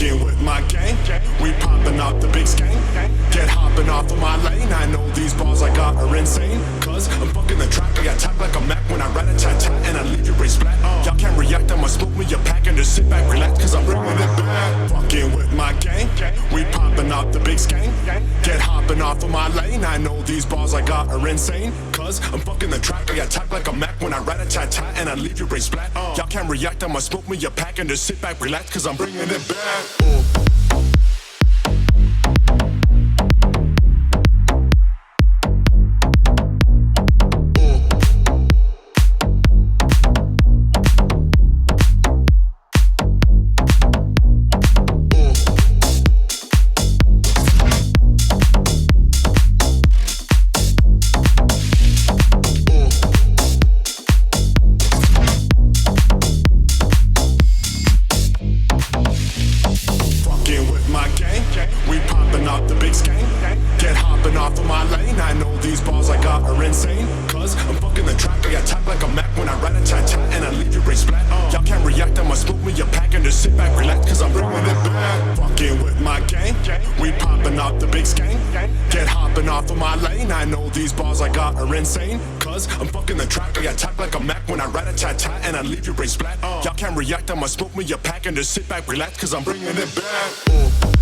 Fucking with my gang, we popping out the big skank. Get hopping off of my lane. I know these bars I got are insane. Cause I'm fucking the track. I attack like a Mac when I rat a tat tat and I leave you brain splat. Y'all can't react, I'ma smoke me a pack and just sit back, relax, cause I'm bringing it back. Fucking with my gang, we popping out the big skank. Get hopping off of my lane. I know these bars I got are insane. Cause I'm fucking the track. I attack like a Mac when I rat a tat tat and I leave you brain splat. Y'all can't react, I'ma smoke me a pack and just sit back, relax, cause I'm bringing it back. We popping out the big skank. Get hopping off of my lane. I know these bars I got are insane. Cause I'm fucking the track. I attack like a Mac when I rat a tat tat and I leave you brain splat. Y'all can't react, I'ma smoke me a pack and just sit back, relax, cause I'm bringing it back. Fucking with my gang, we popping out the big skank. Get hopping off of my lane. I know these bars I got are insane. Cause I'm fucking the track. I attack like a Mac when I rat a tat tat and I leave you brain splat. Y'all can't react, I'ma smoke me a pack and just sit back, relax, cause I'm bringing it back.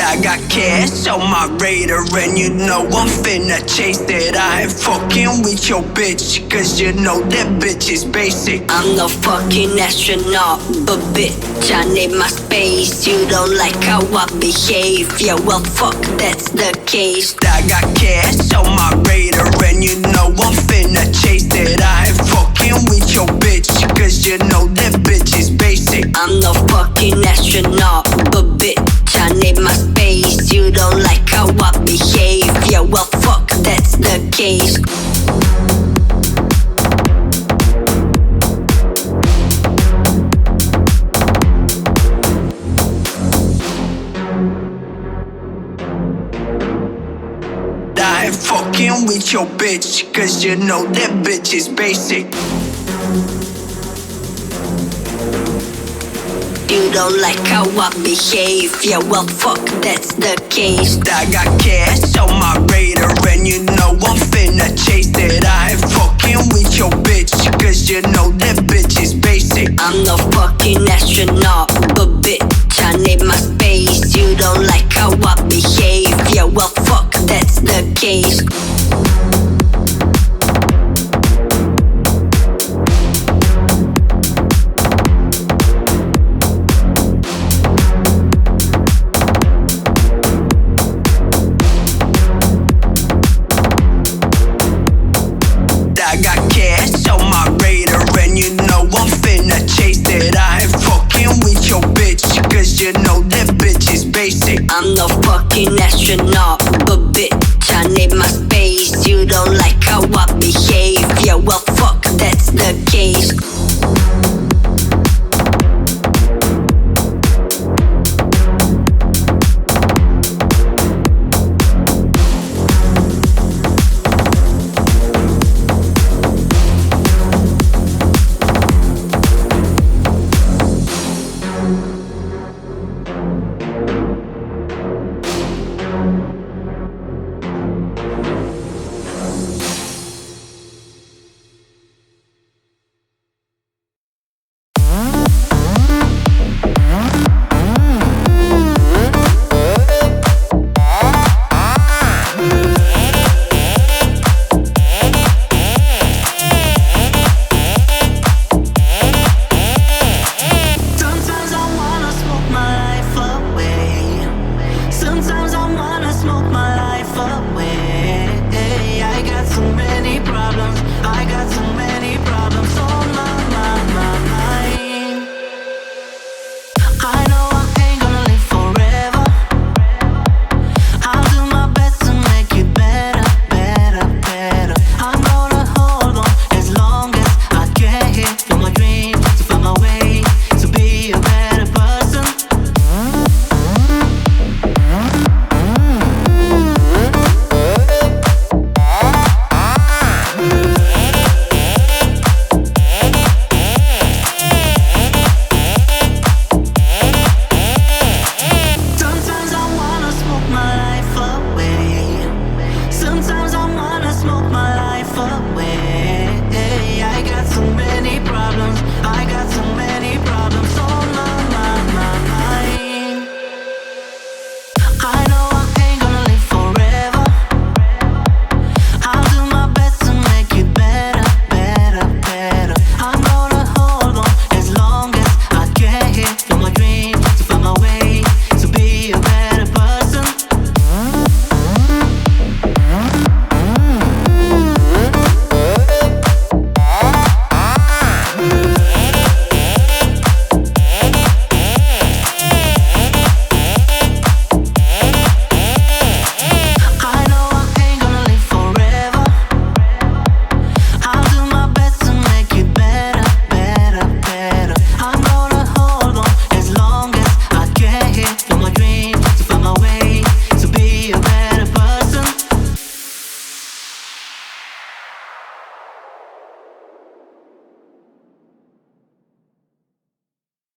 I got cash on my radar and you know I'm finna chase that. I ain't fucking with your bitch, cause you know that bitch is basic. I'm no fucking astronaut, but bitch, I need my space. You don't like how I behave, yeah, well fuck, that's the case. I got cash on my radar and you know I'm finna chase that. I ain't fucking with your bitch, cause you know that bitch is basic. I'm no fucking astronaut, but bitch, I need my space. You don't like how I behave, yeah, well fuck, that's the case. I ain't fucking with your bitch, cause you know that bitch is basic. You don't like how I behave, yeah, well fuck, that's the case. I got cash on my radar and you know I'm finna chase that. I ain't fucking with your bitch, cause you know that bitch is basic. I'm no fucking astronaut, but bitch, I need my space. You don't like how I behave, yeah, well fuck, that's the case. I got cash on my radar and you know I'm finna chase that. I ain't fucking with your bitch, cause you know that bitch is basic. I'm no fucking astronaut, but bitch, I need my space. You don't like how I behave, yeah, well fuck, that's the case.